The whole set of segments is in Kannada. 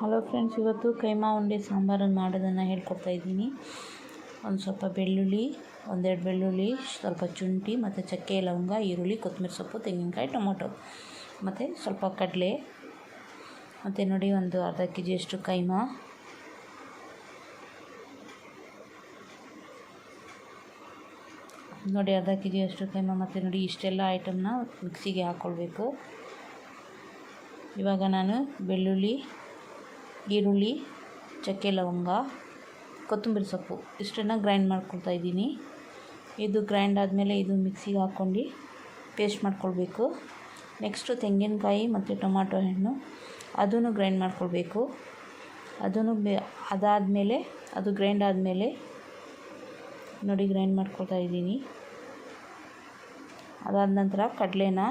ಹಲೋ ಫ್ರೆಂಡ್ಸ್, ಇವತ್ತು ಕೈಮಾ ಉಂಡೆ ಸಾಂಬಾರನ್ನು ಮಾಡೋದನ್ನು ಹೇಳ್ಕೊಡ್ತಾ ಇದ್ದೀನಿ. ಒಂದು ಸ್ವಲ್ಪ ಬೆಳ್ಳುಳ್ಳಿ, ಒಂದೆರಡು ಬೆಳ್ಳುಳ್ಳಿ, ಸ್ವಲ್ಪ ಶುಂಠಿ ಮತ್ತು ಚಕ್ಕೆ, ಲವಂಗ, ಈರುಳ್ಳಿ, ಕೊತ್ತಂಬರಿ ಸೊಪ್ಪು, ತೆಂಗಿನಕಾಯಿ, ಟೊಮೊಟೊ ಮತ್ತು ಸ್ವಲ್ಪ ಕಡಲೆ ಮತ್ತು ನೋಡಿ ಒಂದು ಅರ್ಧ ಕೆಜಿಯಷ್ಟು ಕೈಮಾ, ನೋಡಿ ಅರ್ಧ ಕೆಜಿಯಷ್ಟು ಕೈಮಾ ಮತ್ತು ನೋಡಿ ಇಷ್ಟೆಲ್ಲ ಐಟಮ್ನ ಮಿಕ್ಸಿಗೆ ಹಾಕ್ಕೊಳ್ಬೇಕು. ಇವಾಗ ನಾನು ಬೆಳ್ಳುಳ್ಳಿ, ಈರುಳ್ಳಿ, ಚಕ್ಕೆ, ಲವಂಗ, ಕೊತ್ತಂಬರಿ ಸೊಪ್ಪು ಇಷ್ಟನ್ನು ಗ್ರೈಂಡ್ ಮಾಡ್ಕೊಳ್ತಾ ಇದ್ದೀನಿ. ಇದು ಗ್ರೈಂಡ್ ಆದಮೇಲೆ ಇದು ಮಿಕ್ಸಿಗೆ ಹಾಕ್ಕೊಂಡು ಪೇಸ್ಟ್ ಮಾಡ್ಕೊಳ್ಬೇಕು. ನೆಕ್ಸ್ಟು ತೆಂಗಿನಕಾಯಿ ಮತ್ತು ಟೊಮಾಟೊ ಹಣ್ಣು ಅದನ್ನು ಗ್ರೈಂಡ್ ಮಾಡ್ಕೊಳ್ಬೇಕು. ಅದಾದಮೇಲೆ ಅದು ಗ್ರೈಂಡ್ ಆದಮೇಲೆ ನೋಡಿ ಗ್ರೈಂಡ್ ಮಾಡ್ಕೊಳ್ತಾ ಇದ್ದೀನಿ. ಅದಾದ ನಂತರ ಕಡಲೆನ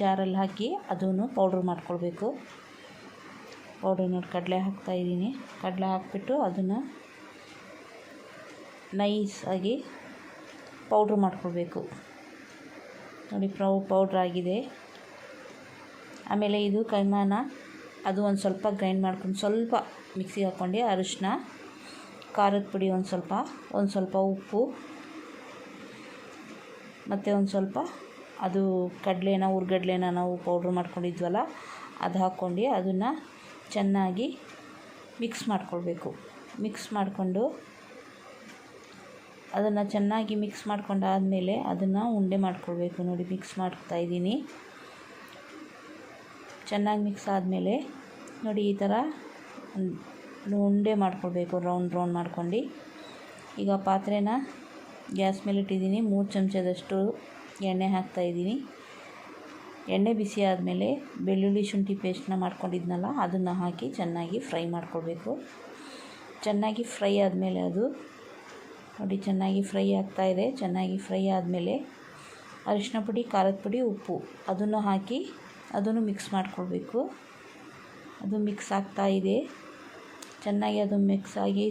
ಜಾರಲ್ಲಿ ಹಾಕಿ ಅದನ್ನು ಪೌಡ್ರ್ ಮಾಡ್ಕೊಳ್ಬೇಕು. ಪೌಡ್ರ್ ನೋಡಿ ಕಡಲೆ ಹಾಕ್ತಾಯಿದ್ದೀನಿ. ಕಡಲೆ ಹಾಕಿಬಿಟ್ಟು ಅದನ್ನು ನೈಸಾಗಿ ಪೌಡ್ರ್ ಮಾಡ್ಕೊಳ್ಬೇಕು. ನೋಡಿ ಪೌಡ್ರ್ ಆಗಿದೆ. ಆಮೇಲೆ ಇದು ಕೈಮಾನ ಅದು ಒಂದು ಸ್ವಲ್ಪ ಗ್ರೈಂಡ್ ಮಾಡ್ಕೊಂಡು ಸ್ವಲ್ಪ ಮಿಕ್ಸಿಗೆ ಹಾಕ್ಕೊಂಡು ಅರಿಶಿನ, ಖಾರದ ಪುಡಿ ಒಂದು ಸ್ವಲ್ಪ ಉಪ್ಪು ಮತ್ತು ಒಂದು ಸ್ವಲ್ಪ ಅದು ಹುರ್ಗಡ್ಲೆನ ನಾವು ಪೌಡ್ರ್ ಮಾಡ್ಕೊಂಡಿದ್ವಲ್ಲ ಅದು ಹಾಕ್ಕೊಂಡು ಅದನ್ನು ಚೆನ್ನಾಗಿ ಮಿಕ್ಸ್ ಮಾಡ್ಕೊಳ್ಬೇಕು. ಮಿಕ್ಸ್ ಮಾಡಿಕೊಂಡು ಅದನ್ನು ಚೆನ್ನಾಗಿ ಮಿಕ್ಸ್ ಮಾಡ್ಕೊಂಡಾದಮೇಲೆ ಅದನ್ನು ಉಂಡೆ ಮಾಡ್ಕೊಳ್ಬೇಕು. ನೋಡಿ ಮಿಕ್ಸ್ ಮಾಡ್ತಾಯಿದ್ದೀನಿ. ಚೆನ್ನಾಗಿ ಮಿಕ್ಸ್ ಆದಮೇಲೆ ನೋಡಿ ಈ ಥರ ಉಂಡೆ ಮಾಡ್ಕೊಳ್ಬೇಕು, ರೌಂಡ್ ಮಾಡ್ಕೊಂಡು. ಈಗ ಪಾತ್ರೆನ ಗ್ಯಾಸ್ ಮೇಲೆ ಇಟ್ಟಿದ್ದೀನಿ. 3 ಚಮಚದಷ್ಟು ಎಣ್ಣೆ ಹಾಕ್ತಾಯಿದ್ದೀನಿ. ಎಣ್ಣೆ ಬಿಸಿ ಆದಮೇಲೆ ಬೆಳ್ಳುಳ್ಳಿ ಶುಂಠಿ ಪೇಸ್ಟ್ನ ಮಾಡ್ಕೊಂಡಿದ್ನಲ್ಲ ಅದನ್ನು ಹಾಕಿ ಚೆನ್ನಾಗಿ ಫ್ರೈ ಮಾಡ್ಕೊಳ್ಬೇಕು. ಚೆನ್ನಾಗಿ ಫ್ರೈ ಆದಮೇಲೆ ಅದು ನೋಡಿ ಚೆನ್ನಾಗಿ ಫ್ರೈ ಆಗ್ತಾಯಿದೆ. ಚೆನ್ನಾಗಿ ಫ್ರೈ ಆದಮೇಲೆ ಅರಿಶಿನ ಪುಡಿ, ಖಾರದ ಪುಡಿ, ಉಪ್ಪು ಅದನ್ನು ಹಾಕಿ ಅದನ್ನು ಮಿಕ್ಸ್ ಮಾಡ್ಕೊಳ್ಬೇಕು. ಅದು ಮಿಕ್ಸ್ ಆಗ್ತಾಯಿದೆ. ಚೆನ್ನಾಗಿ ಅದು ಮಿಕ್ಸ್ ಆಗಿ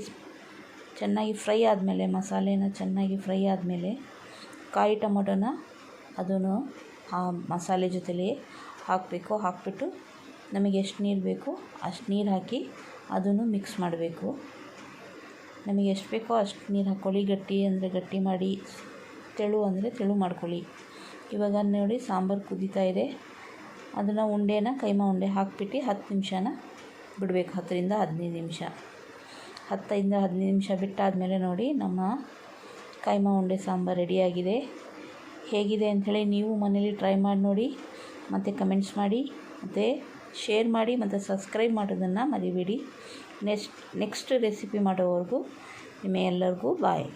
ಚೆನ್ನಾಗಿ ಫ್ರೈ ಆದಮೇಲೆ ಮಸಾಲೆನ ಚೆನ್ನಾಗಿ ಫ್ರೈ ಆದಮೇಲೆ ಕಾಯಿ ಟೊಮೊಟೊನ ಅದನ್ನು ಆ ಮಸಾಲೆ ಜೊತೆಲೇ ಹಾಕಬೇಕು. ಹಾಕಿಬಿಟ್ಟು ನಮಗೆ ಎಷ್ಟು ನೀರು ಬೇಕು ಅಷ್ಟು ನೀರು ಹಾಕಿ ಅದನ್ನು ಮಿಕ್ಸ್ ಮಾಡಬೇಕು. ನಮಗೆ ಎಷ್ಟು ಬೇಕೋ ಅಷ್ಟು ನೀರು ಹಾಕ್ಕೊಳ್ಳಿ. ಗಟ್ಟಿ ಅಂದರೆ ಗಟ್ಟಿ ಮಾಡಿ, ತೆಳು ಅಂದರೆ ತೆಳು ಮಾಡ್ಕೊಳ್ಳಿ. ಇವಾಗ ನೋಡಿ ಸಾಂಬಾರು ಕುದೀತಾ ಇದೆ. ಅದನ್ನು ಕೈಮಾ ಉಂಡೆ ಹಾಕಿಬಿಟ್ಟು 10 ನಿಮಿಷನ ಬಿಡಬೇಕು. 10ರಿಂದ 15 ನಿಮಿಷ. 10ರಿಂದ 15 ನಿಮಿಷ ಬಿಟ್ಟಾದಮೇಲೆ ನೋಡಿ ನಮ್ಮ ಕೈಮಾ ಉಂಡೆ ಸಾಂಬಾರು ರೆಡಿಯಾಗಿದೆ. ಹೇಗಿದೆ ಅಂಥೇಳಿ ನೀವು ಮನೇಲಿ ಟ್ರೈ ಮಾಡಿ ನೋಡಿ, ಮತ್ತು ಕಮೆಂಟ್ಸ್ ಮಾಡಿ, ಮತ್ತು ಶೇರ್ ಮಾಡಿ, ಮತ್ತು ಸಬ್ಸ್ಕ್ರೈಬ್ ಮಾಡೋದನ್ನು ಮರಿಬೇಡಿ. ನೆಕ್ಸ್ಟ್ ರೆಸಿಪಿ ಮಾಡೋವರೆಗೂ ನಿಮ್ಮ ಎಲ್ಲರಿಗೂ ಬಾಯ್.